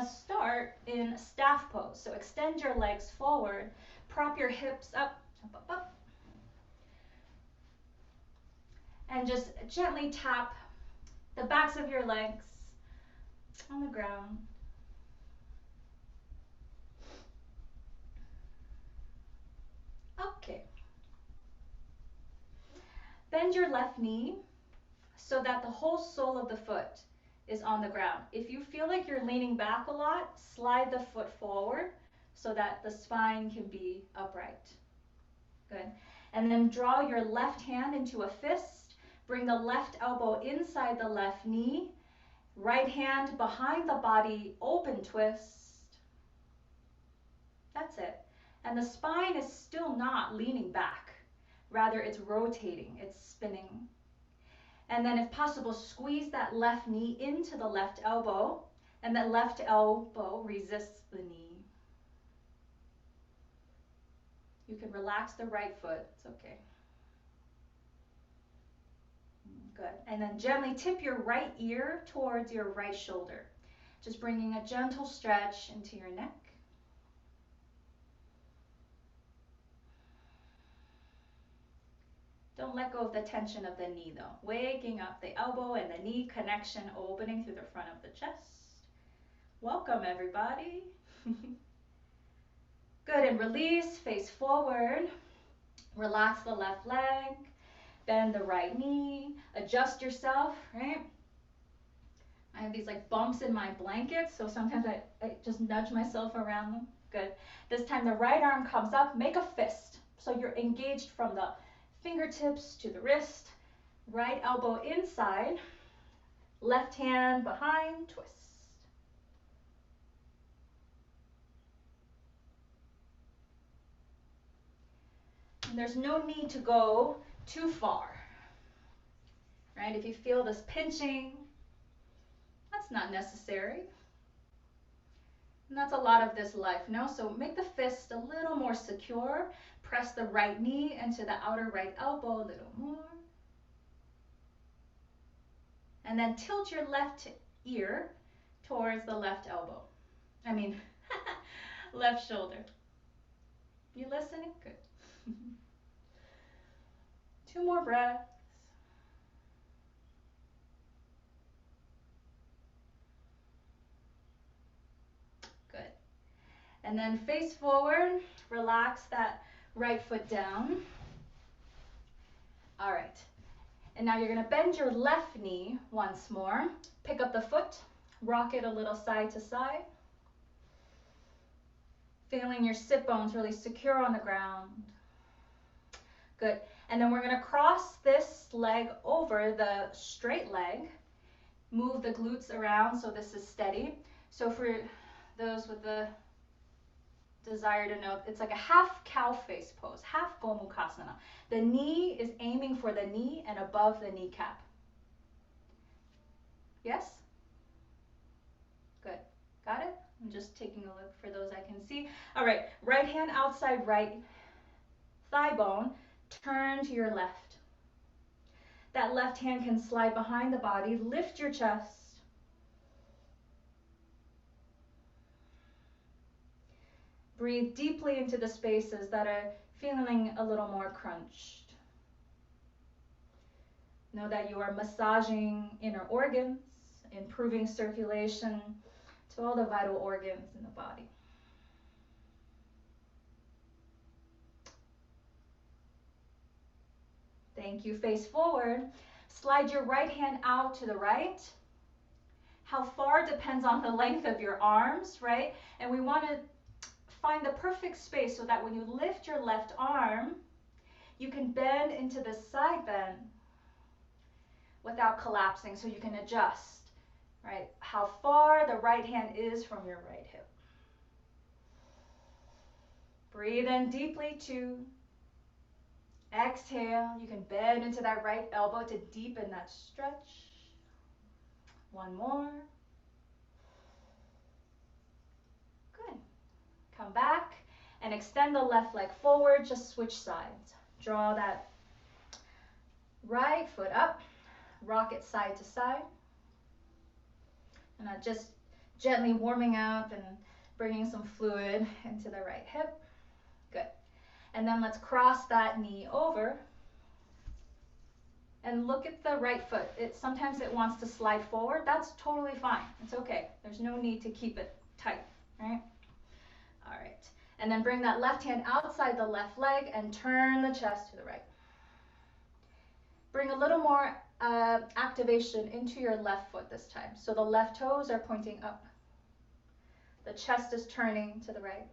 gonna start in staff pose. So extend your legs forward, prop your hips up, up, up, up. And just gently tap the backs of your legs on the ground. Okay. Bend your left knee so that the whole sole of the foot is on the ground. If you feel like you're leaning back a lot, slide the foot forward so that the spine can be upright. Good. And then draw your left hand into a fist. Bring the left elbow inside the left knee. Right hand behind the body, open twist. That's it. And the spine is still not leaning back. Rather, it's rotating, it's spinning. And then if possible, squeeze that left knee into the left elbow, and that left elbow resists the knee. You can relax the right foot, it's okay. Good. And then gently tip your right ear towards your right shoulder. Just bringing a gentle stretch into your neck. Don't let go of the tension of the knee though. Waking up the elbow and the knee connection, opening through the front of the chest. Welcome everybody. Good, and release, face forward. Relax the left leg, bend the right knee, adjust yourself, right? I have these like bumps in my blanket, so sometimes I just nudge myself around them. Good. This time the right arm comes up, make a fist. So you're engaged from the fingertips to the wrist, right elbow inside, left hand behind, twist. And there's no need to go too far, right? If you feel this pinching, that's not necessary. And that's a lot of this life, no? So make the fist a little more secure. Press the right knee into the outer right elbow a little more. And then tilt your left ear towards the left elbow. Left shoulder. You listening? Good. 2 more breaths. Good. And then face forward, relax that right foot down. All right. And now you're going to bend your left knee once more. Pick up the foot, rock it a little side to side. Feeling your sit bones really secure on the ground. Good. And then we're going to cross this leg over the straight leg. Move the glutes around so this is steady. So for those with the desire to know, it's like a half cow face pose, half Gomukhasana. The knee is aiming for the knee and above the kneecap. Yes? Good. Got it? I'm just taking a look for those I can see. All right, right hand outside right thigh bone, turn to your left. That left hand can slide behind the body, lift your chest. Breathe deeply into the spaces that are feeling a little more crunched. Know that you are massaging inner organs, improving circulation to all the vital organs in the body. Thank you. Face forward. Slide your right hand out to the right. How far depends on the length of your arms, right? And we want to find the perfect space so that when you lift your left arm, you can bend into the side bend without collapsing, so you can adjust, right? How far the right hand is from your right hip. Breathe in deeply, 2. Exhale, you can bend into that right elbow to deepen that stretch. 1 more. Good. Come back and extend the left leg forward, just switch sides. Draw that right foot up, rock it side to side. And just Gently warming up and bringing some fluid into the right hip. Good. And then let's cross that knee over and look at the right foot. Sometimes it wants to slide forward. That's totally fine. It's okay. There's no need to keep it tight, right? All right. And then bring that left hand outside the left leg and turn the chest to the right. Bring a little more activation into your left foot this time. So the left toes are pointing up. The chest is turning to the right.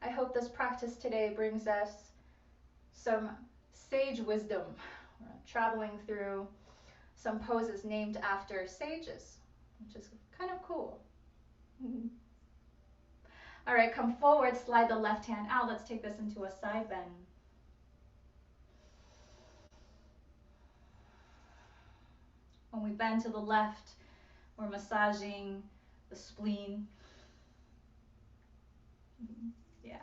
I hope this practice today brings us some sage wisdom. We're traveling through some poses named after sages, which is kind of cool. All right, come forward, slide the left hand out. Let's take this into a side bend. When we bend to the left, we're massaging the spleen. Yeah,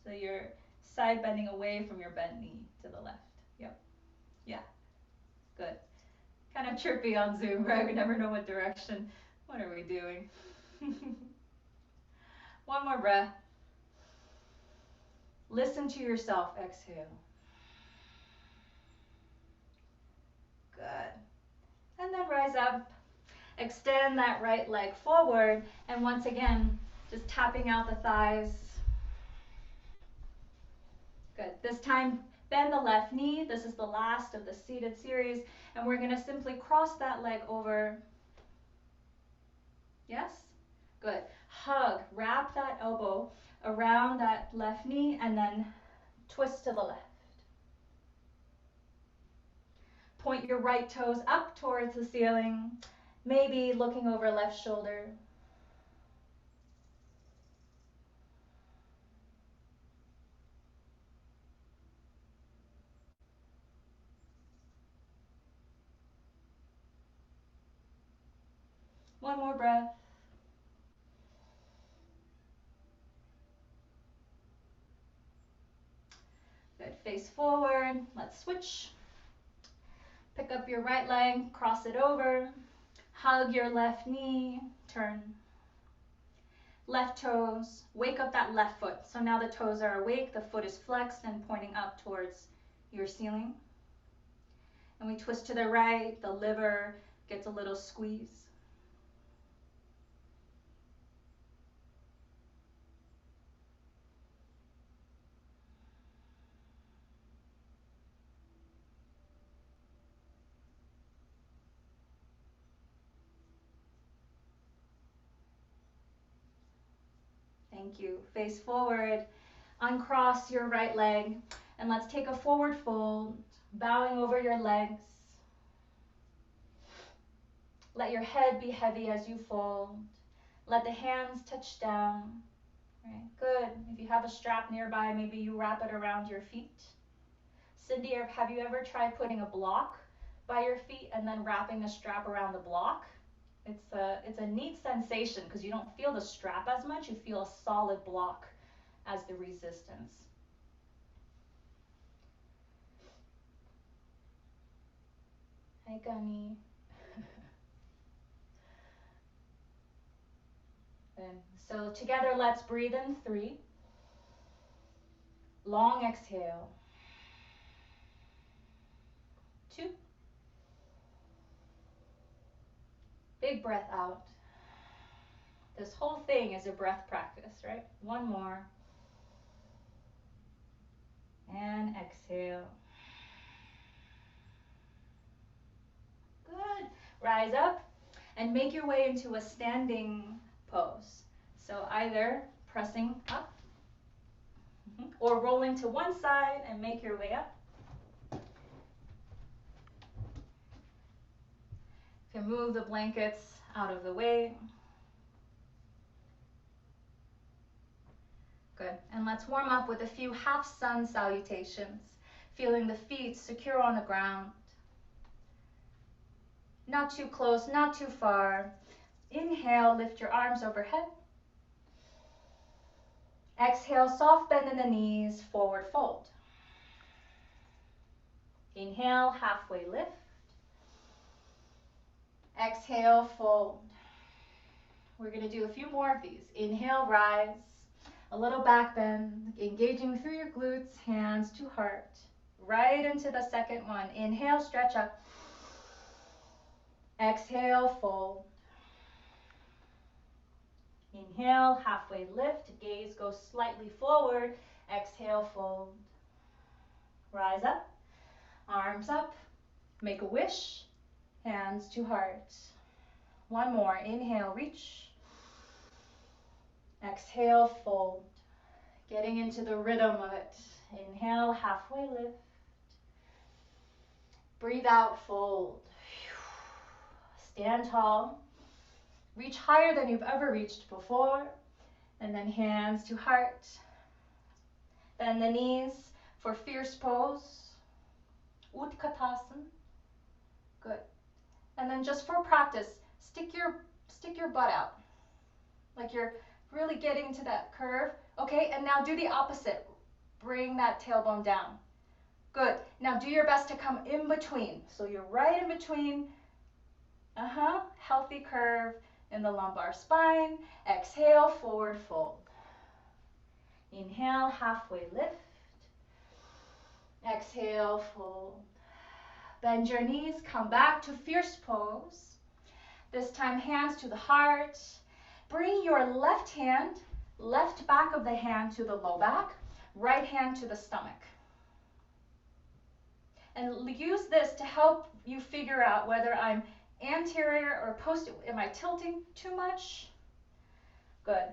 so you're side bending away from your bent knee to the left. Yep, yeah, good. Kind of trippy on Zoom, right? We never know what direction. What are we doing? One more breath. Listen to yourself. Exhale. Good. And then rise up. Extend that right leg forward. And once again, just tapping out the thighs. Good. This time, bend the left knee. This is the last of the seated series. And we're going to simply cross that leg over. Yes? Good. Hug. Wrap that elbow around that left knee and then twist to the left. Point your right toes up towards the ceiling, maybe looking over left shoulder. One more breath. Good. Face forward. Let's switch. Pick up your right leg, cross it over. Hug your left knee, turn. Left toes, wake up that left foot. So now the toes are awake, the foot is flexed and pointing up towards your ceiling. And we twist to the right, the liver gets a little squeeze. Thank you. Face forward, uncross your right leg, and let's take a forward fold, bowing over your legs. Let your head be heavy as you fold. Let the hands touch down. Right, good. If you have a strap nearby, maybe you wrap it around your feet. Cindy, have you ever tried putting a block by your feet and then wrapping a strap around the block? It's a neat sensation because you don't feel the strap as much. You feel a solid block as the resistance. Hi, Gunny. And so together, let's breathe in 3. Long exhale. 2. Big breath out. This whole thing is a breath practice, right? 1 more. And exhale. Good. Rise up and make your way into a standing pose. So either pressing up or rolling to one side and make your way up. You can move the blankets out of the way. Good. And let's warm up with a few half sun salutations, feeling the feet secure on the ground. Not too close, not too far. Inhale, lift your arms overhead. Exhale, soft bend in the knees, forward fold. Inhale, halfway lift. Exhale, fold. We're going to do a few more of these. Inhale, rise. A little back bend, engaging through your glutes, hands to heart. Right into the second one. Inhale, stretch up. Exhale, fold. Inhale, halfway lift. Gaze goes slightly forward. Exhale, fold. Rise up. Arms up. Make a wish. Hands to heart. One more. Inhale, reach. Exhale, fold. Getting into the rhythm of it. Inhale, halfway lift. Breathe out, fold. Stand tall. Reach higher than you've ever reached before. And then hands to heart. Bend the knees for fierce pose. Utkatasana. Good. And then just for practice, stick your butt out. Like you're really getting to that curve. Okay, and now do the opposite. Bring that tailbone down. Good. Now do your best to come in between. So you're right in between. Healthy curve in the lumbar spine. Exhale, forward fold. Inhale, halfway lift. Exhale, fold. Bend your knees, come back to fierce pose. This time hands to the heart. Bring your left hand, left back of the hand to the low back, right hand to the stomach. And use this to help you figure out whether I'm anterior or posterior. Am I tilting too much? Good.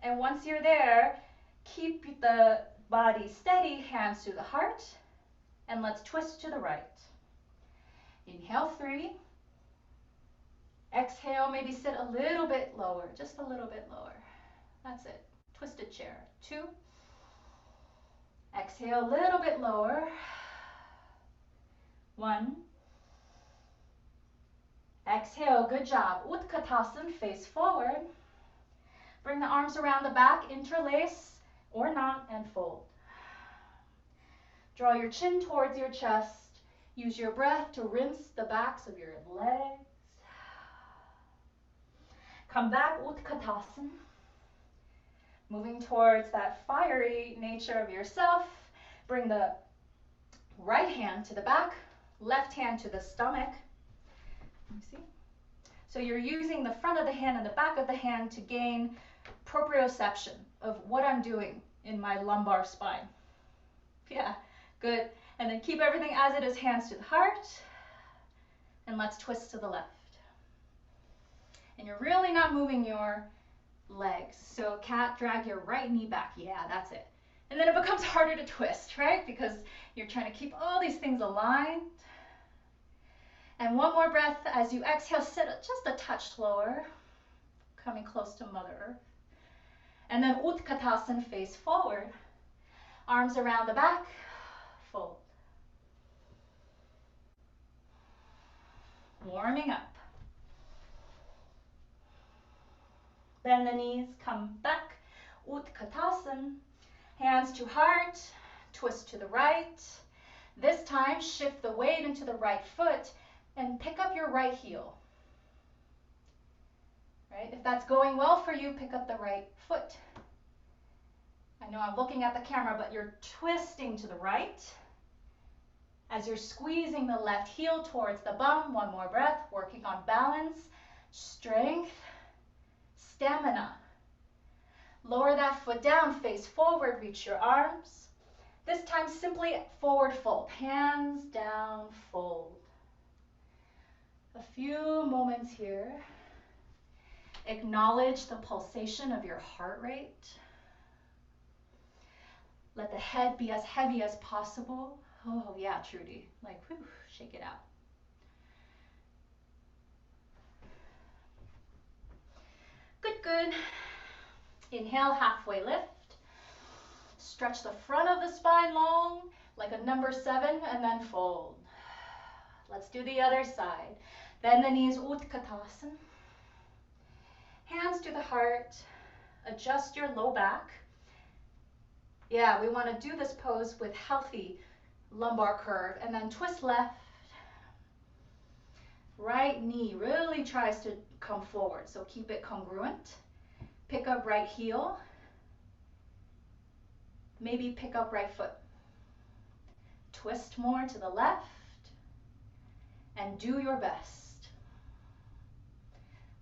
And once you're there, keep the body steady, hands to the heart, and let's twist to the right. Inhale, 3. Exhale, maybe sit a little bit lower, just a little bit lower. That's it. Twisted chair. 2. Exhale, a little bit lower. 1. Exhale, good job. Utkatasana, face forward. Bring the arms around the back, interlace or not, and fold. Draw your chin towards your chest. Use your breath to rinse the backs of your legs. Come back, Utkatasana. Moving towards that fiery nature of yourself. Bring the right hand to the back, left hand to the stomach. You see? So you're using the front of the hand and the back of the hand to gain proprioception of what I'm doing in my lumbar spine. Yeah, good. And then keep everything as it is, hands to the heart. And let's twist to the left. And you're really not moving your legs. So cat, drag your right knee back. Yeah, that's it. And then it becomes harder to twist, right? Because you're trying to keep all these things aligned. And one more breath as you exhale, sit just a touch slower, coming close to Mother Earth. And then Utkatasana, face forward. Arms around the back, fold. Warming up. Bend the knees, come back. Utkatasana. Hands to heart, twist to the right. This time, shift the weight into the right foot and pick up your right heel. Right? If that's going well for you, pick up the right foot. I know I'm looking at the camera, but you're twisting to the right as you're squeezing the left heel towards the bum. One more breath, working on balance, strength, stamina. Lower that foot down, face forward, reach your arms. This time simply forward fold, hands down, fold. A few moments here. Acknowledge the pulsation of your heart rate. Let the head be as heavy as possible. Oh yeah, Trudy, like whew, shake it out. Good, good. Inhale, halfway lift. Stretch the front of the spine long, like a number 7, and then fold. Let's do the other side. Bend the knees, Utkatasana. Hands to the heart. Adjust your low back. Yeah, we want to do this pose with healthy lumbar curve, and then twist left. Right knee really tries to come forward, so keep it congruent. Pick up right heel. Maybe pick up right foot. Twist more to the left, and do your best.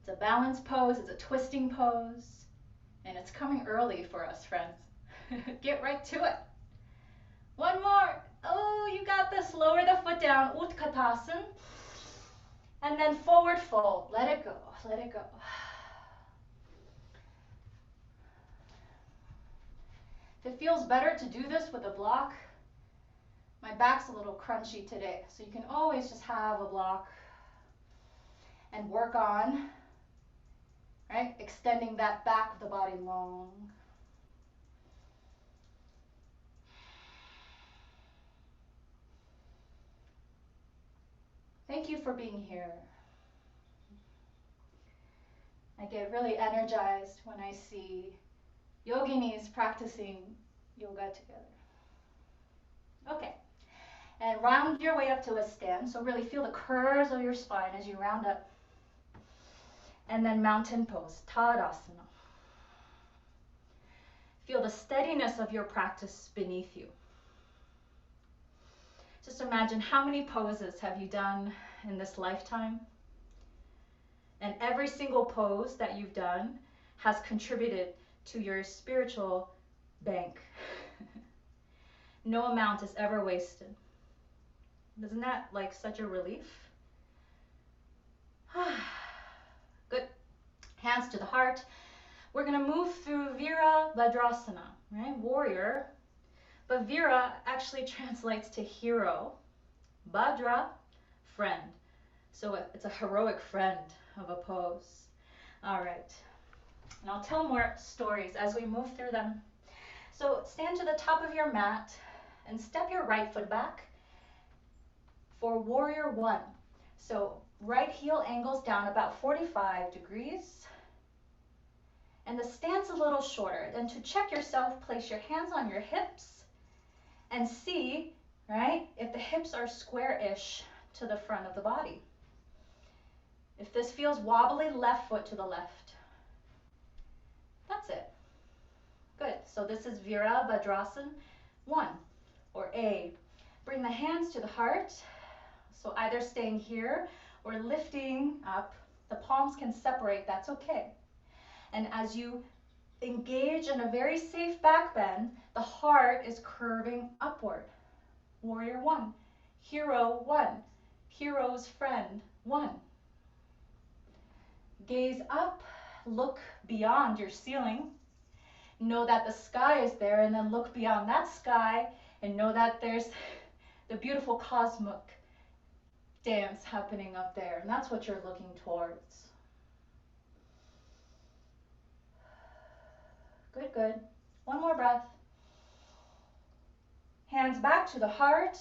It's a balance pose, it's a twisting pose, and it's coming early for us, friends. Get right to it. One more. Oh, you got this. Lower the foot down, Utkatasana. And then forward fold. Let it go, let it go. If it feels better to do this with a block, my back's a little crunchy today, so you can always just have a block and work on, right, extending that back of the body long. Thank you for being here. I get really energized when I see yoginis practicing yoga together. Okay, and round your way up to a stand. So really feel the curves of your spine as you round up. And then mountain pose, Tadasana. Feel the steadiness of your practice beneath you. Just imagine how many poses have you done in this lifetime? And every single pose that you've done has contributed to your spiritual bank. No amount is ever wasted. Isn't that like such a relief? Good. Hands to the heart. We're going to move through Virabhadra, right? Warrior. But Vira actually translates to hero. Bhadra, friend. So it's a heroic friend of a pose. All right. And I'll tell more stories as we move through them. So stand to the top of your mat and step your right foot back for warrior one. So right heel angles down about 45 degrees. And the stance a little shorter. Then to check yourself, place your hands on your hips and see, right, if the hips are square-ish to the front of the body. If this feels wobbly, left foot to the left. That's it. Good. So this is Virabhadrasana 1 or A. Bring the hands to the heart. So either staying here or lifting up. The palms can separate. That's okay. And as you engage in a very safe back bend, the heart is curving upward. Warrior 1. Hero 1. Hero's friend 1. Gaze up, look beyond your ceiling. Know that the sky is there, and then look beyond that sky and know that there's the beautiful cosmic dance happening up there, and that's what you're looking towards. Good, good. One more breath. Hands back to the heart.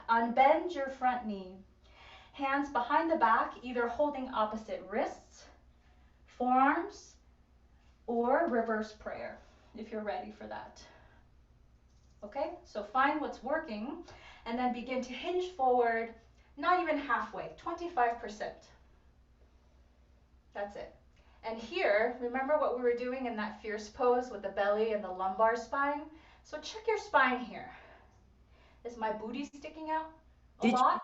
Unbend your front knee. Hands behind the back, either holding opposite wrists, forearms, or reverse prayer, if you're ready for that. Okay, so find what's working, and then begin to hinge forward, not even halfway, 25%. That's it. And here, remember what we were doing in that fierce pose with the belly and the lumbar spine? So check your spine here. Is my booty sticking out a lot?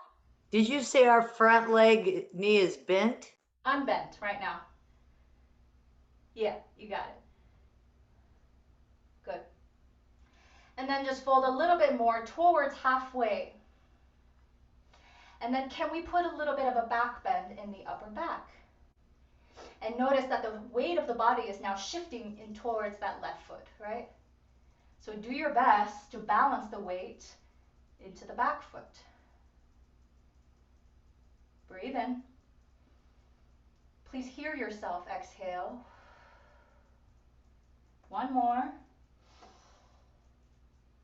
Did you say our front leg knee is bent? Unbent right now. Yeah, you got it. Good. And then just fold a little bit more towards halfway. And then can we put a little bit of a back bend in the upper back? And notice that the weight of the body is now shifting in towards that left foot, right? So do your best to balance the weight into the back foot. Breathe in. Please hear yourself exhale. One more.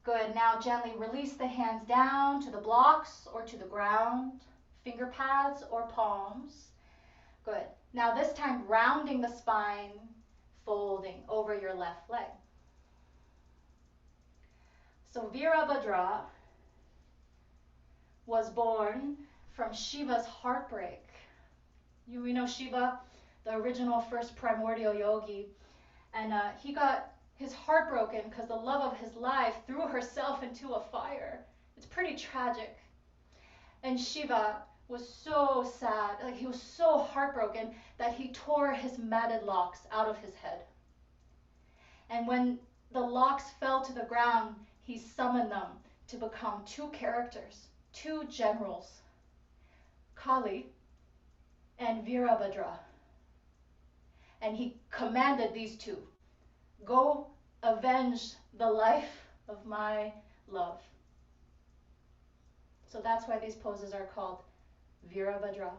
Good. Now gently release the hands down to the blocks or to the ground, finger pads or palms. Good. Now this time rounding the spine, folding over your left leg. So Virabhadra, was born from Shiva's heartbreak. We know Shiva, the original first primordial yogi, and he got his heart broken because the love of his life threw herself into a fire. It's pretty tragic. And Shiva was so sad, like he was so heartbroken that he tore his matted locks out of his head. And when the locks fell to the ground, he summoned them to become two characters, two generals, Kali and Virabhadra. And he commanded these two, go avenge the life of my love. So that's why these poses are called Virabhadra.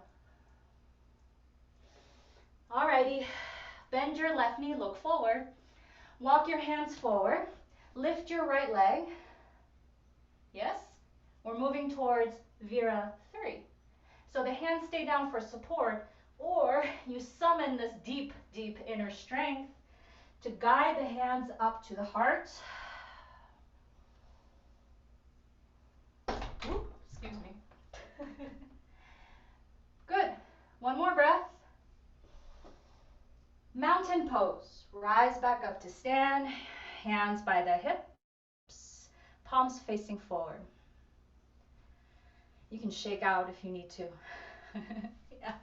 Alrighty, bend your left knee, look forward. Walk your hands forward. Lift your right leg. Yes? We're moving towards Vira 3. So the hands stay down for support, or you summon this deep, deep inner strength to guide the hands up to the heart. Ooh, excuse me. Good. One more breath. Mountain pose. Rise back up to stand. Hands by the hips. Palms facing forward. You can shake out if you need to. Yeah.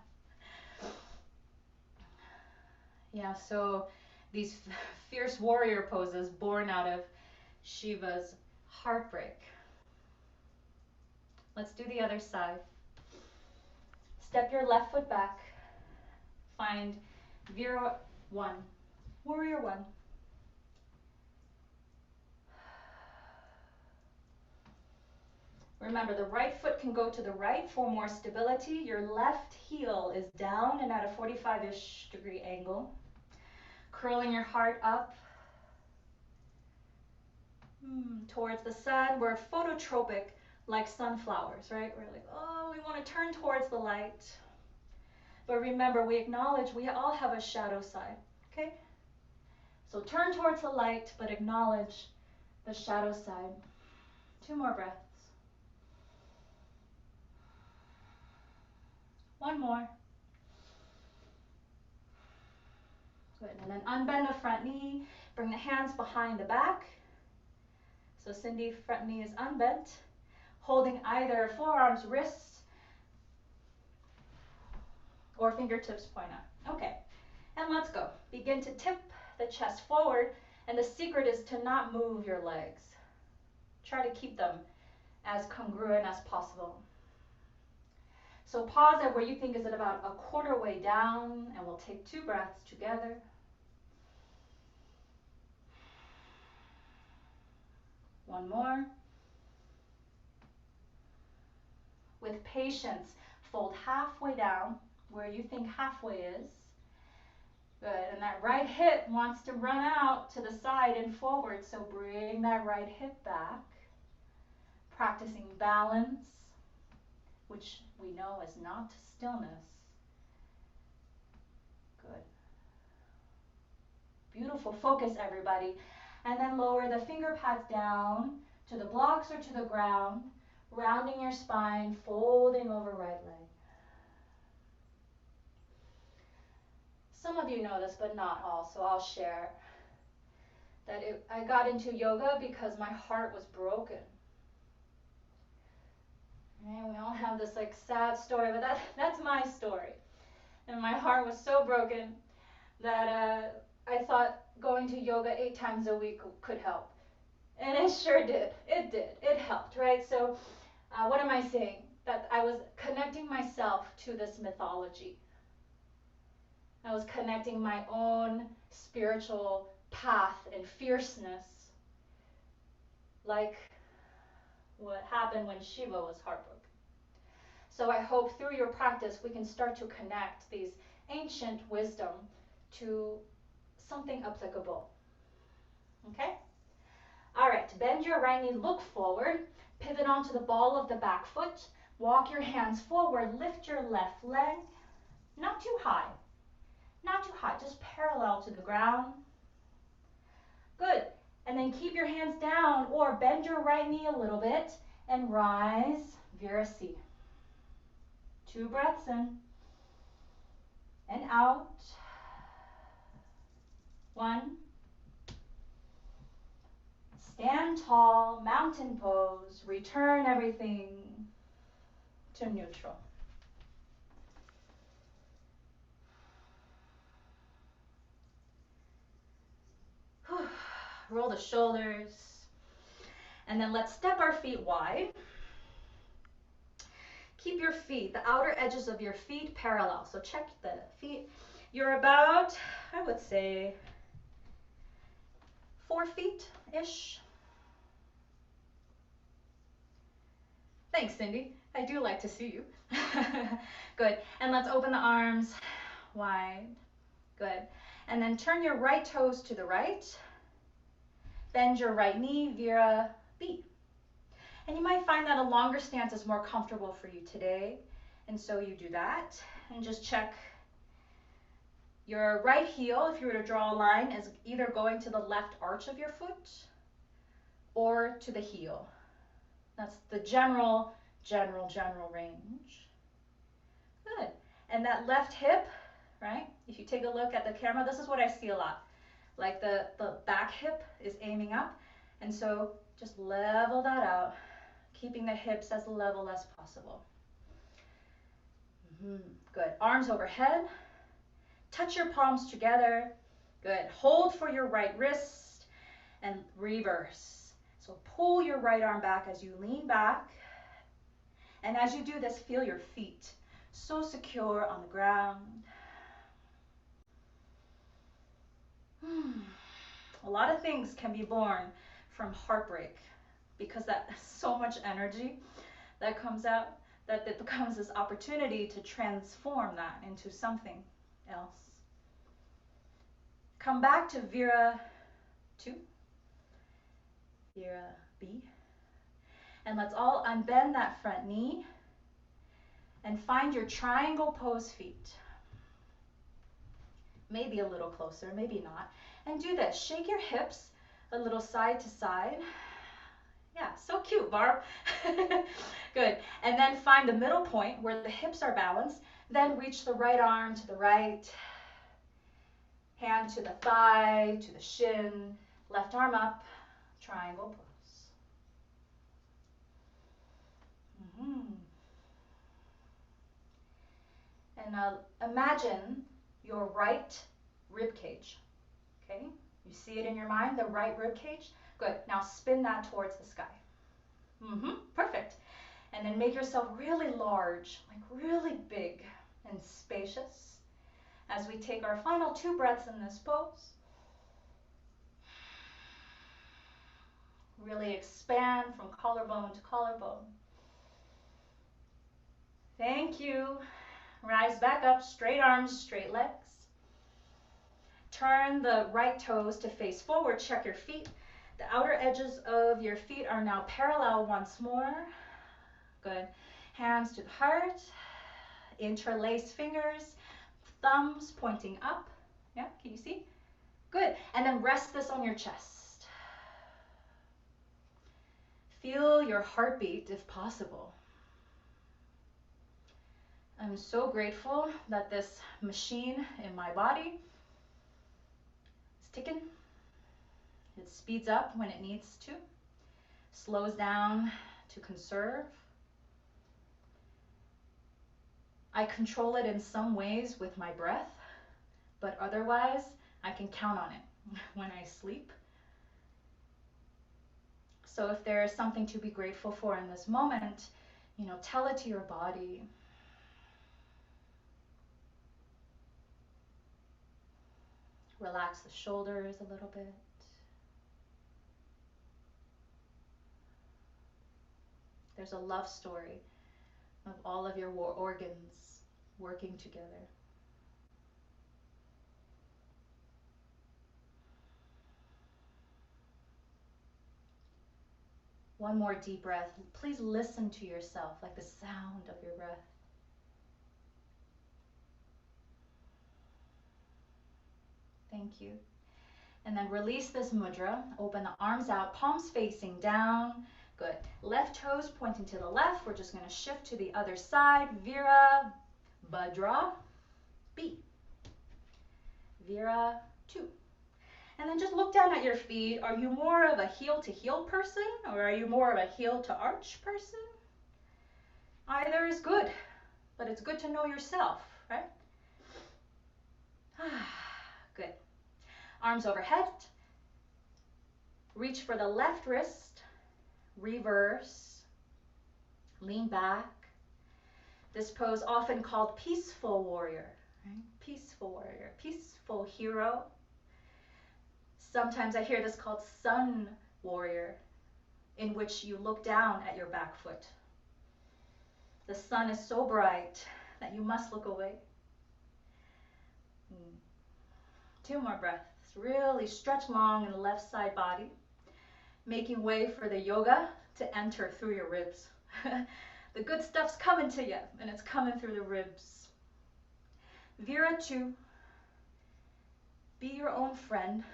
Yeah, so these fierce warrior poses born out of Shiva's heartbreak. Let's do the other side. Step your left foot back. Find Vira 1, Warrior 1. Remember, the right foot can go to the right for more stability. Your left heel is down and at a 45-ish degree angle. Curling your heart up towards the sun. We're phototropic like sunflowers, right? We're like, oh, we want to turn towards the light. But remember, we acknowledge we all have a shadow side, okay? So turn towards the light, but acknowledge the shadow side. 2 more breaths. 1 more. Good, and then unbend the front knee. Bring the hands behind the back. So Cindy, front knee is unbent. Holding either forearms, wrists, or fingertips point out. Okay, and let's go. Begin to tip the chest forward, and the secret is to not move your legs. Try to keep them as congruent as possible. So pause at where you think is at about a quarter way down, and we'll take 2 breaths together. One more. With patience, fold halfway down where you think halfway is. Good, and that right hip wants to run out to the side and forward, so bring that right hip back. Practicing balance, which we know is not stillness. Good. Beautiful, focus everybody. And then lower the finger pads down to the blocks or to the ground, rounding your spine, folding over right leg. Some of you know this, but not all, so I'll share that I got into yoga because my heart was broken. Right? We all have this like sad story, but that's my story. And my heart was so broken that I thought going to yoga 8 times a week could help. And it sure did. It did. It helped, right? So what am I saying? That I was connecting myself to this mythology. I was connecting my own spiritual path and fierceness, like what happened when Shiva was heartbroken. So I hope through your practice we can start to connect these ancient wisdom to something applicable. Okay? All right, bend your right knee, look forward, pivot onto the ball of the back foot, walk your hands forward, lift your left leg, not too high. Not too high, just parallel to the ground. Good. And then keep your hands down or bend your right knee a little bit and rise, Virasi. 2 breaths in and out. 1. Stand tall, mountain pose. Return everything to neutral. Roll the shoulders. And then let's step our feet wide. Keep your feet, the outer edges of your feet parallel. So check the feet. You're about, I would say, 4 feet-ish. Thanks, Cindy. I do like to see you. Good. And let's open the arms wide. Good. And then turn your right toes to the right. Bend your right knee, Vira B. And you might find that a longer stance is more comfortable for you today. And so you do that. And just check your right heel, if you were to draw a line, is either going to the left arch of your foot or to the heel. That's the general range. Good. And that left hip, right? If you take a look at the camera, this is what I see a lot. Like the back hip is aiming up. And so just level that out, keeping the hips as level as possible. Good. Arms overhead. Touch your palms together. Good. Hold for your right wrist and reverse. So pull your right arm back as you lean back. And as you do this, feel your feet so secure on the ground. A lot of things can be born from heartbreak because that's so much energy that comes out that it becomes this opportunity to transform that into something else. Come back to Vira 2, Vira B, and let's all unbend that front knee and find your triangle pose feet. Maybe a little closer, maybe not. And do this, shake your hips a little side to side. Yeah, so cute, Barb. Good. And then find the middle point where the hips are balanced. Then reach the right arm to the right, hand to the thigh, to the shin, left arm up, triangle pose. And now imagine your right rib cage. Okay? You see it in your mind, the right rib cage? Good. Now spin that towards the sky. Perfect. And then make yourself really large, like really big and spacious as we take our final 2 breaths in this pose. Really expand from collarbone to collarbone. Thank you. Rise back up, straight arms, straight legs. Turn the right toes to face forward. Check your feet. The outer edges of your feet are now parallel once more. Good. Hands to the heart. Interlace fingers. Thumbs pointing up. Yeah, can you see? Good. And then rest this on your chest. Feel your heartbeat if possible. I'm so grateful that this machine in my body is ticking. It speeds up when it needs to, slows down to conserve. I control it in some ways with my breath, but otherwise I can count on it when I sleep. So if there is something to be grateful for in this moment, tell it to your body. Relax the shoulders a little bit. There's a love story of all of your organs working together. One more deep breath. Please listen to yourself, like the sound of your breath. Thank you. And then release this mudra. Open the arms out, palms facing down. Good. Left toes pointing to the left. We're just going to shift to the other side. Virabhadra, B. Vira, 2. And then just look down at your feet. Are you more of a heel to heel person, or are you more of a heel to arch person? Either is good, but it's good to know yourself, right? Good. Arms overhead. Reach for the left wrist. Reverse. Lean back. This pose often called peaceful warrior, right? Peaceful warrior, peaceful hero. Sometimes I hear this called sun warrior, in which you look down at your back foot. The sun is so bright that you must look away. 2 more breaths. Really stretch long in the left side body, making way for the yoga to enter through your ribs. The good stuff's coming to you, and it's coming through the ribs. Vira 2. Be your own friend.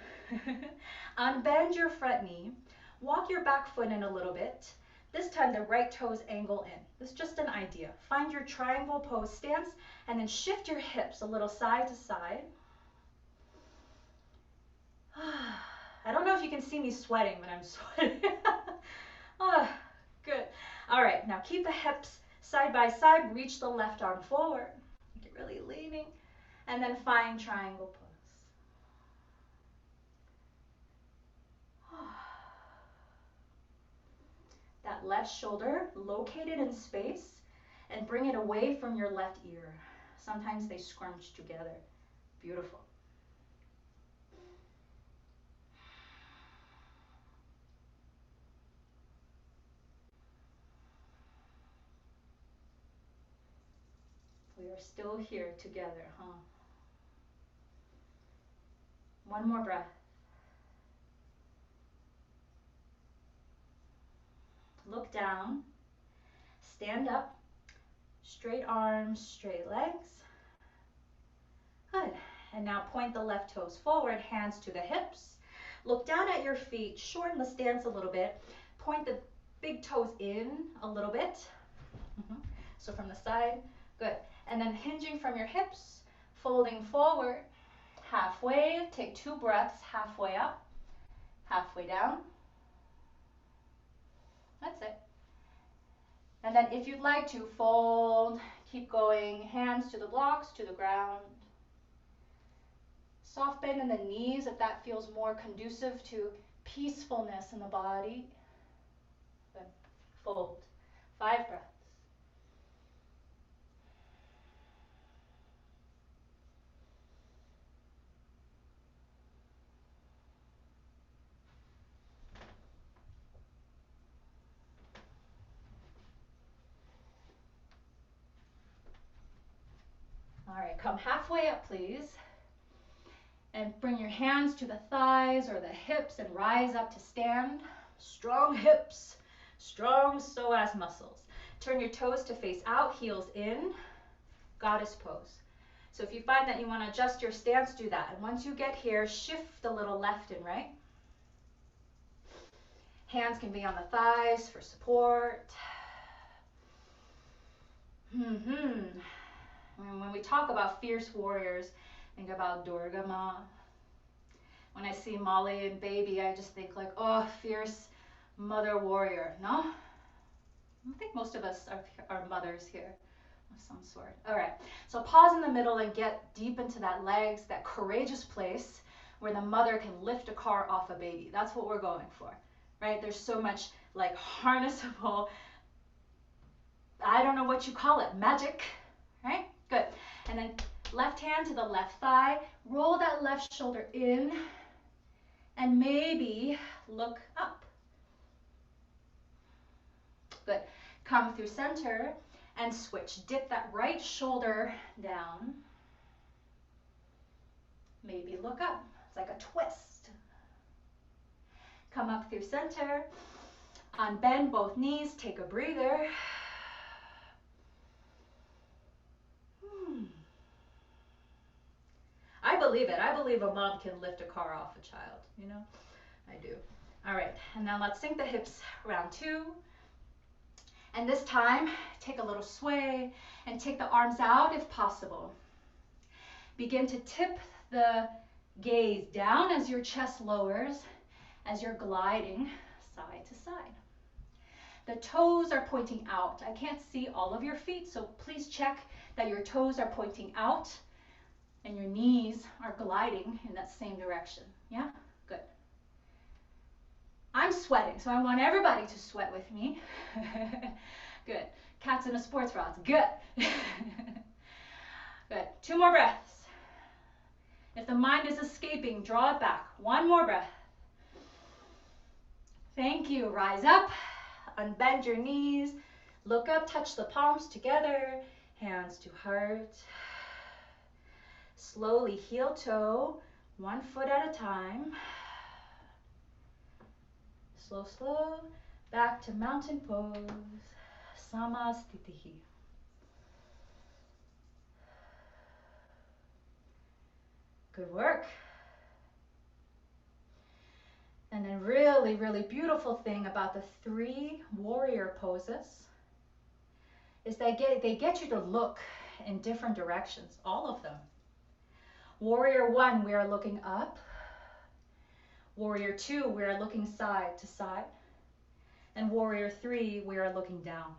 Unbend your front knee. Walk your back foot in a little bit. This time the right toes angle in. This is just an idea. Find your triangle pose stance and then shift your hips a little side to side. I don't know if you can see me sweating when I'm sweating. Good. All right, now keep the hips side by side. Reach the left arm forward. Get really leaning. And then find triangle pose. That left shoulder located in space, and bring it away from your left ear. Sometimes they scrunch together. Beautiful. We are still here together, huh? One more breath. Look down, stand up, straight arms, straight legs. Good. And now point the left toes forward, hands to the hips. Look down at your feet, shorten the stance a little bit. Point the big toes in a little bit. So from the side, good. And then hinging from your hips, folding forward, halfway. Take 2 breaths, halfway up, halfway down. That's it. And then if you'd like to, fold, keep going, hands to the blocks, to the ground. Soft bend in the knees if that feels more conducive to peacefulness in the body. Then fold. 5 breaths. All right, come halfway up, please. And bring your hands to the thighs or the hips and rise up to stand. Strong hips, strong psoas muscles. Turn your toes to face out, heels in, goddess pose. So if you find that you want to adjust your stance, do that. And once you get here, shift a little left and right. Hands can be on the thighs for support. When we talk about fierce warriors, think about Durga Ma. When I see Molly and baby, I just think like, oh, fierce mother warrior, no? I think most of us are mothers here of some sort. All right, so pause in the middle and get deep into that legs, that courageous place where the mother can lift a car off a baby. That's what we're going for, right? There's so much like harnessable, I don't know what you call it, magic, right? Good. And then left hand to the left thigh, roll that left shoulder in, and maybe look up. Good. Come through center and switch. Dip that right shoulder down. Maybe look up. It's like a twist. Come up through center. Unbend both knees. Take a breather. I believe it. I believe a mom can lift a car off a child, you know? I do. All right, and now let's sink the hips, round 2. And this time, take a little sway and take the arms out if possible. Begin to tip the gaze down as your chest lowers, as you're gliding side to side. The toes are pointing out. I can't see all of your feet, so please check that your toes are pointing out and your knees are gliding in that same direction. Yeah? Good. I'm sweating, so I want everybody to sweat with me. Good. Cats in a sports bra. Good. Good. 2 more breaths. If the mind is escaping, draw it back. 1 more breath. Thank you. Rise up. Unbend your knees. Look up. Touch the palms together. Hands to heart. Slowly heel toe. 1 foot at a time. Slow, slow. Back to mountain pose. Samastitihi. Good work. And a really, really beautiful thing about the 3 warrior poses is they get you to look in different directions, all of them. Warrior 1, we are looking up. Warrior 2, we are looking side to side. And warrior 3, we are looking down.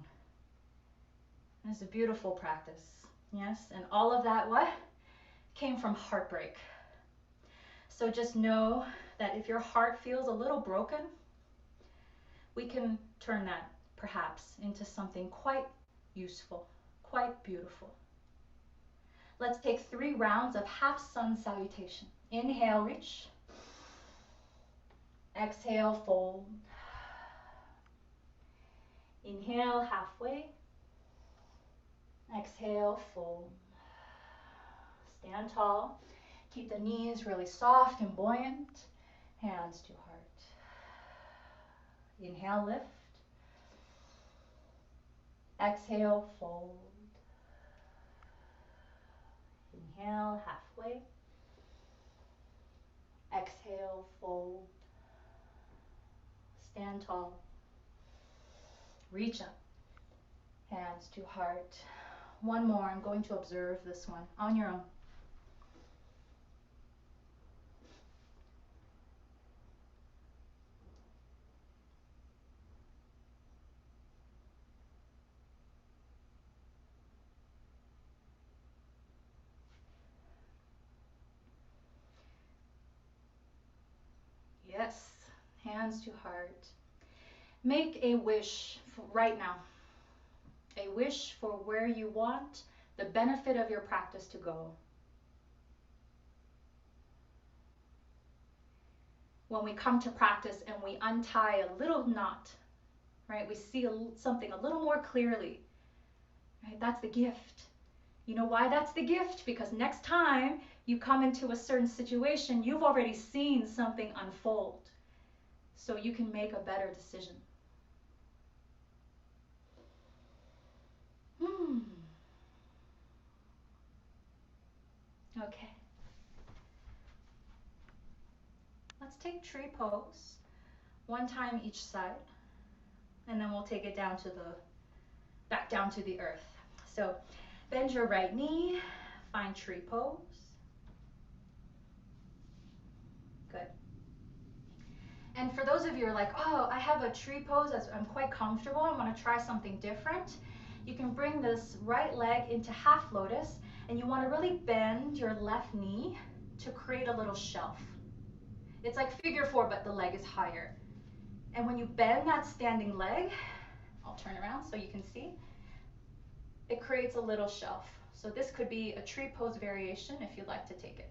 And it's a beautiful practice. Yes, and all of that, what? Came from heartbreak. So just know that if your heart feels a little broken, we can turn that perhaps into something quite useful, quite beautiful. Let's take 3 rounds of half sun salutation. Inhale, reach. Exhale, fold. Inhale, halfway. Exhale, fold. Stand tall. Keep the knees really soft and buoyant. Hands to heart. Inhale, lift. Exhale, fold. Inhale, halfway. Exhale, fold. Stand tall. Reach up. Hands to heart. 1 more. I'm going to observe this one on your own. Yes, hands to heart. Make a wish for right now. A wish for where you want the benefit of your practice to go. When we come to practice and we untie a little knot, right? We see something a little more clearly, right? That's the gift. You know why that's the gift? Because next time you come into a certain situation, you've already seen something unfold. So you can make a better decision. Okay. Let's take tree pose. 1 time each side. And then we'll take it down to back down to the earth. So bend your right knee, find tree pose. Good. And for those of you who are like, oh, I have a tree pose, I'm quite comfortable, I want to try something different. You can bring this right leg into half lotus, and you want to really bend your left knee to create a little shelf. It's like figure 4, but the leg is higher. And when you bend that standing leg, I'll turn around so you can see, it creates a little shelf. So this could be a tree pose variation if you'd like to take it.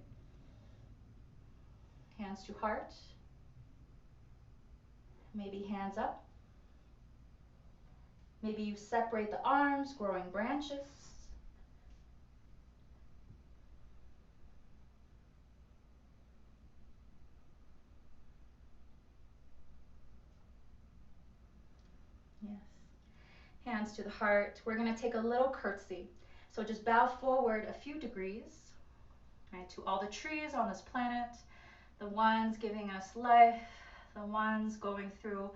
Hands to heart. Maybe hands up. Maybe you separate the arms, growing branches. Yes. Hands to the heart. We're going to take a little curtsy. So just bow forward a few degrees, right, to all the trees on this planet, the ones giving us life, the ones going through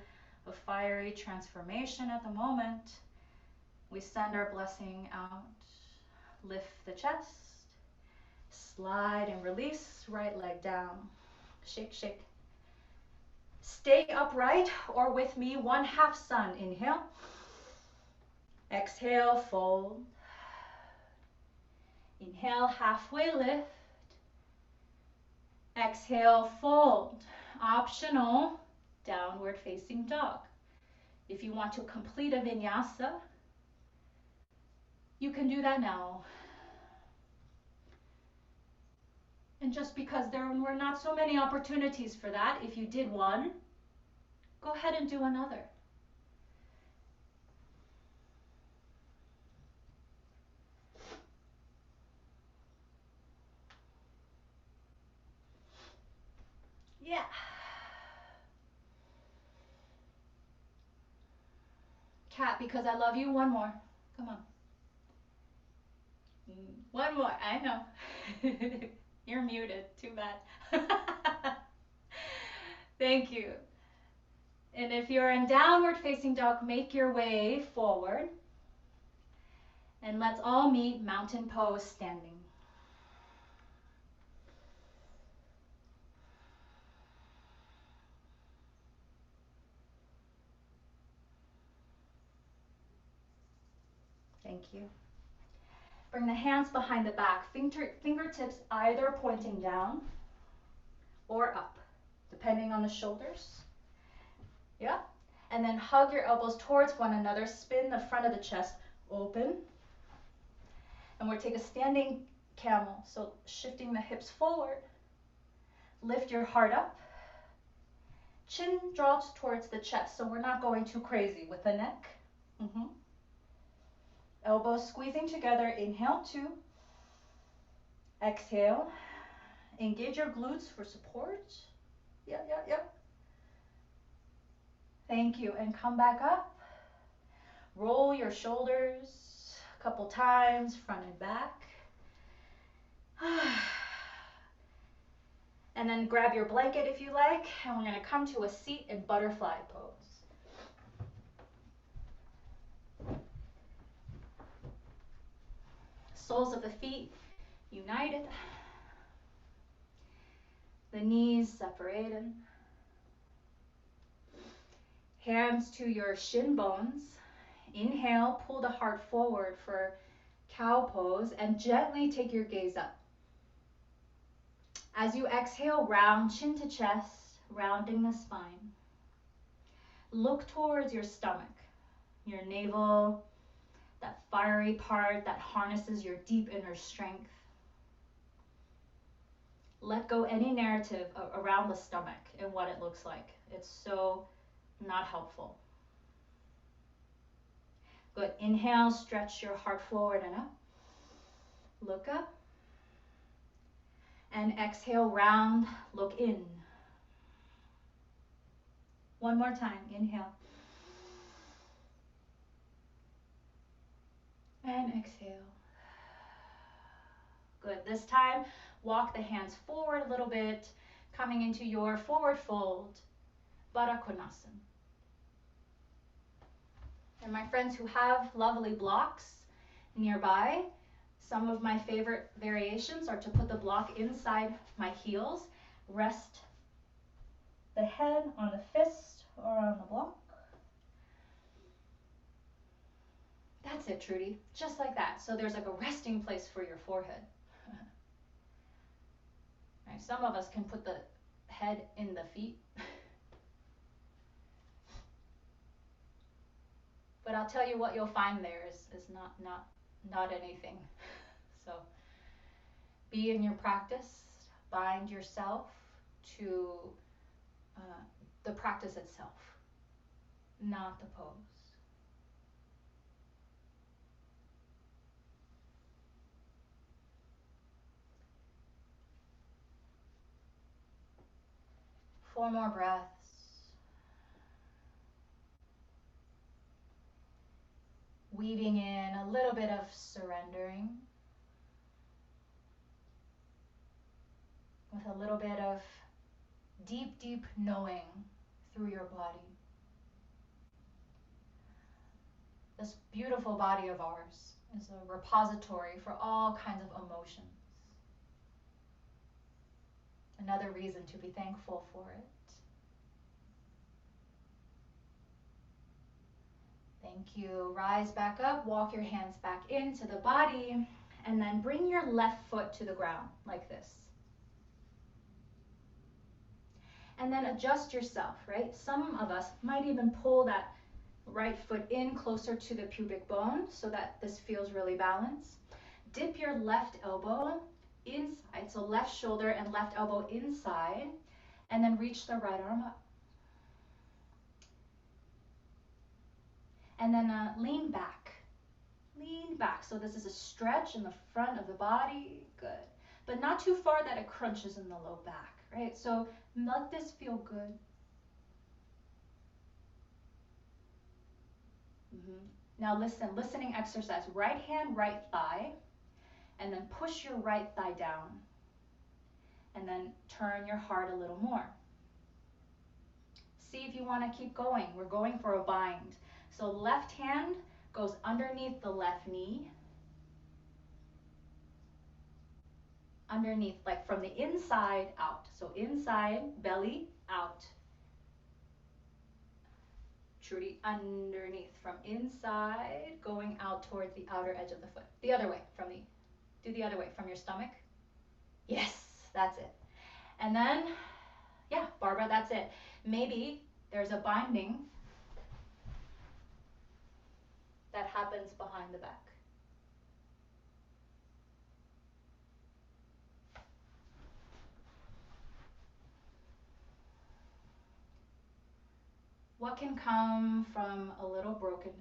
a fiery transformation at the moment, we send our blessing out. Lift the chest, slide and release, right leg down. Shake, shake. Stay upright or with me, 1/2 sun. Inhale. Exhale, fold. Inhale, halfway lift. Exhale, fold. Optional, downward facing dog. If you want to complete a vinyasa, you can do that now. And just because there were not so many opportunities for that, if you did one, go ahead and do another. Yeah. Cat, because I love you, one more. Come on. One more, I know. You're muted, too bad. Thank you. And if you're in downward facing dog, make your way forward. And let's all meet mountain pose standing. Thank you. Bring the hands behind the back, fingertips either pointing down or up, depending on the shoulders. Yeah? And then hug your elbows towards one another, spin the front of the chest open. And we'll take a standing camel, so shifting the hips forward. Lift your heart up. Chin drops towards the chest, so we're not going too crazy with the neck. Elbows squeezing together. Inhale, 2. Exhale. Engage your glutes for support. Yeah. Thank you. And come back up. Roll your shoulders a couple times, front and back. And then grab your blanket if you like, and we're going to come to a seat in butterfly pose. Soles of the feet united. The knees separated. Hands to your shin bones. Inhale, pull the heart forward for cow pose and gently take your gaze up. As you exhale, round chin to chest, rounding the spine. Look towards your stomach, your navel, that fiery part that harnesses your deep inner strength. Let go any narrative around the stomach and what it looks like. It's so not helpful. Good. Inhale, stretch your heart forward and up. Look up. And exhale, round, look in. One more time. Inhale. And exhale. Good. This time, walk the hands forward a little bit, coming into your forward fold, Baddha Konasana. And my friends who have lovely blocks nearby, some of my favorite variations are to put the block inside my heels, rest the head on the fist or on the block. That's it, Trudy, just like that. So there's like a resting place for your forehead. Right, some of us can put the head in the feet. But I'll tell you what you'll find there is not anything. So be in your practice, bind yourself to the practice itself, not the pose. Four more breaths. Weaving in a little bit of surrendering with a little bit of deep, deep knowing through your body. This beautiful body of ours is a repository for all kinds of emotions. Another reason to be thankful for it. Thank you. Rise back up, walk your hands back into the body, and then bring your left foot to the ground like this. And then adjust yourself, right? Some of us might even pull that right foot in closer to the pubic bone so that this feels really balanced. Dip your left elbow inside, so left shoulder and left elbow inside, and then reach the right arm up. And then lean back. Lean back. So this is a stretch in the front of the body. Good. But not too far that it crunches in the low back, right? So let this feel good. Now listen, listening exercise. Right hand, right thigh, and then push your right thigh down. And then turn your heart a little more. See if you want to keep going. We're going for a bind. So left hand goes underneath the left knee. Underneath, like from the inside out. So inside, belly, out. Trudy, underneath, from inside, going out towards the outer edge of the foot. The other way, do the other way, from your stomach. Yes, that's it. And then, yeah, Barbara, that's it. Maybe there's a binding that happens behind the back. What can come from a little brokenness?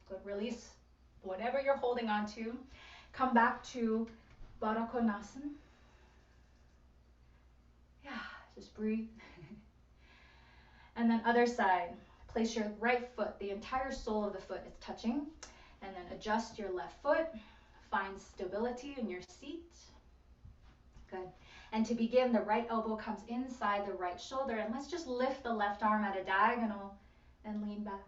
Good, release whatever you're holding on to. Come back to Baddha Konasana. Yeah, just breathe. And then other side. Place your right foot, the entire sole of the foot is touching. And then adjust your left foot. Find stability in your seat. Good. And to begin, the right elbow comes inside the right shoulder. And let's just lift the left arm at a diagonal and lean back.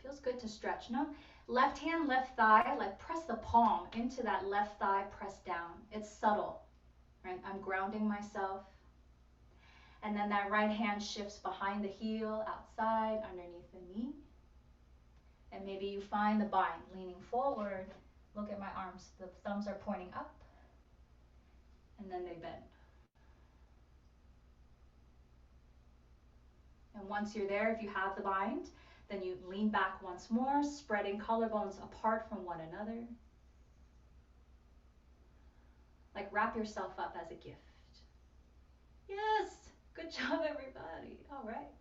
Feels good to stretch, no? Left hand, left thigh, like press the palm into that left thigh, press down. It's subtle, right? I'm grounding myself. And then that right hand shifts behind the heel, outside, underneath the knee. And maybe you find the bind, leaning forward. Look at my arms. The thumbs are pointing up. And then they bend. And once you're there, if you have the bind, then you lean back once more, spreading collarbones apart from one another. Like wrap yourself up as a gift. Yes, good job everybody. All right.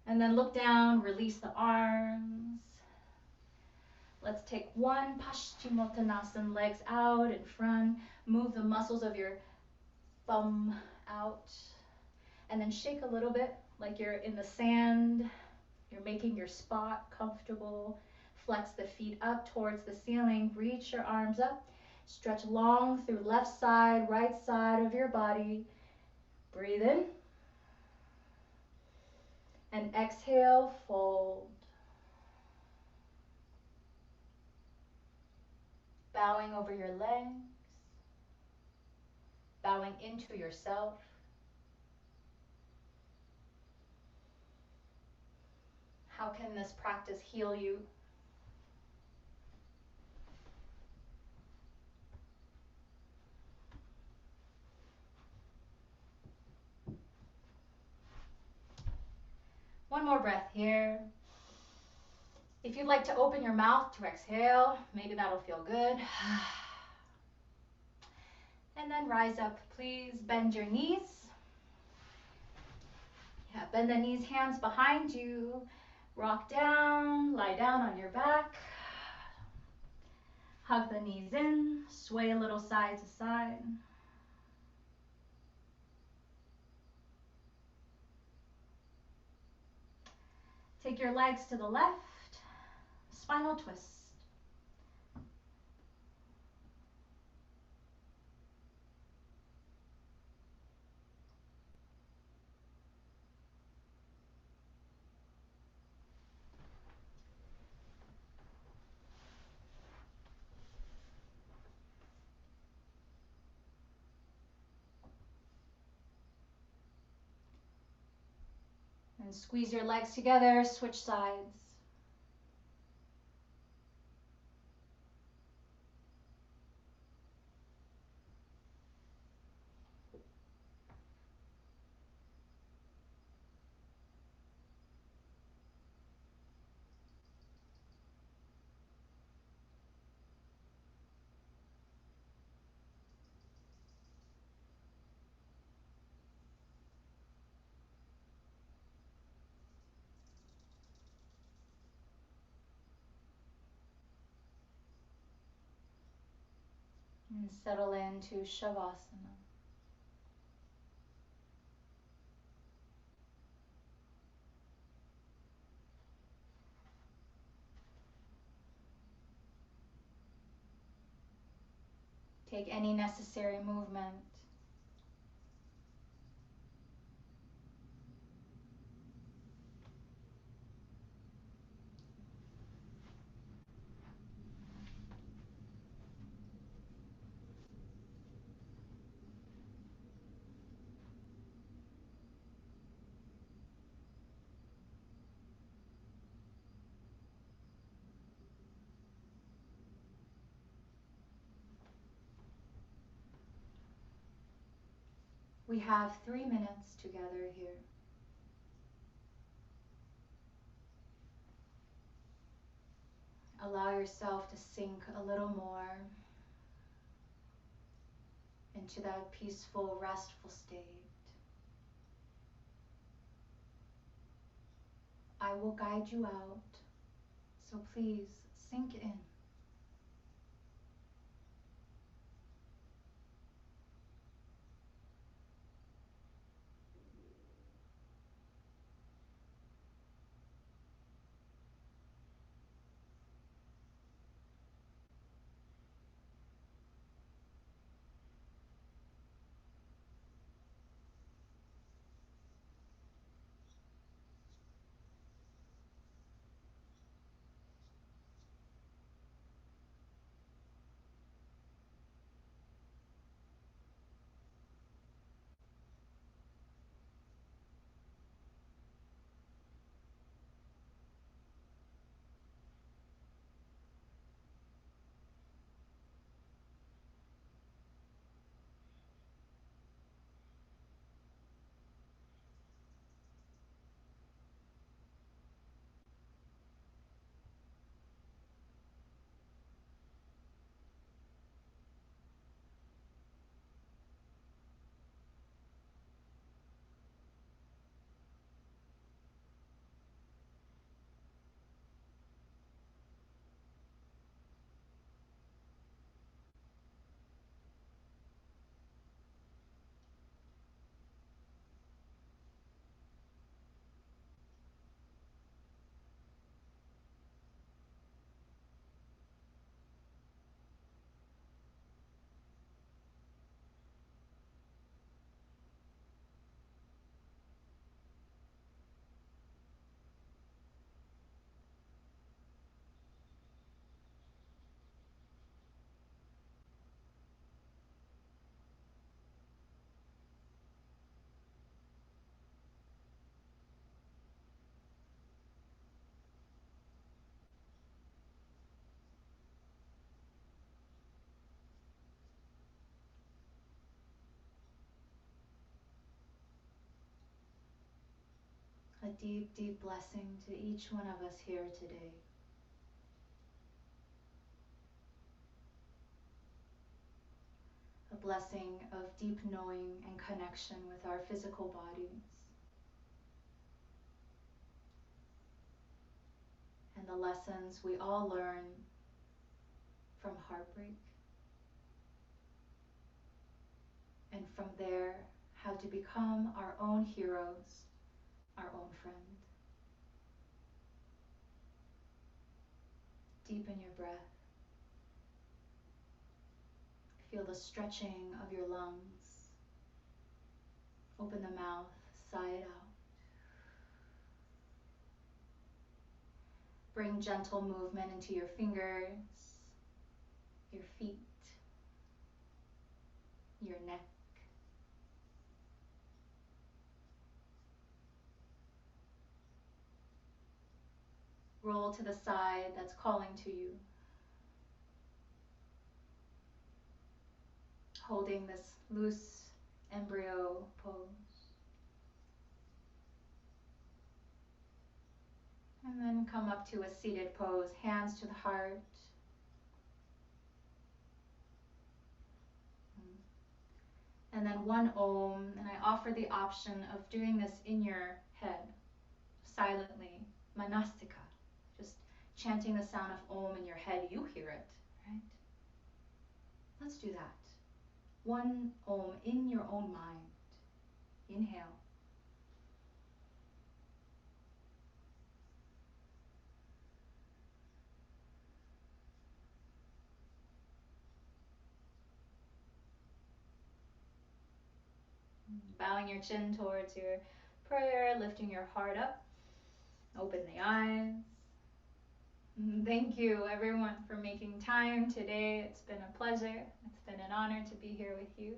And then look down, release the arms. Let's take one Paschimottanasana, legs out in front. Move the muscles of your thumb out. And then shake a little bit like you're in the sand. You're making your spot comfortable. Flex the feet up towards the ceiling. Reach your arms up. Stretch long through left side, right side of your body. Breathe in. And exhale, fold. Bowing over your legs. Bowing into yourself. How can this practice heal you? One more breath here. If you'd like to open your mouth to exhale, maybe that'll feel good. And then rise up, please. Bend your knees. Yeah, bend the knees, hands behind you. Rock down, lie down on your back. Hug the knees in, sway a little side to side. Take your legs to the left spinal twist. And squeeze your legs together, switch sides. And settle into Shavasana. Take any necessary movement. We have 3 minutes together here. Allow yourself to sink a little more into that peaceful, restful state. I will guide you out, so please sink in. A deep, deep blessing to each one of us here today. A blessing of deep knowing and connection with our physical bodies. And the lessons we all learn from heartbreak. And from there, how to become our own heroes, our own friend. Deepen your breath. Feel the stretching of your lungs. Open the mouth, sigh it out. Bring gentle movement into your fingers, your feet, your neck. Roll to the side that's calling to you. Holding this loose embryo pose. And then come up to a seated pose, hands to the heart. And then one Om, and I offer the option of doing this in your head, silently, manastika, just chanting the sound of Om in your head. You hear it, right? Let's do that. One Om in your own mind. Inhale. Bowing your chin towards your prayer, lifting your heart up. Open the eyes. Thank you, everyone, for making time today. It's been a pleasure. It's been an honor to be here with you.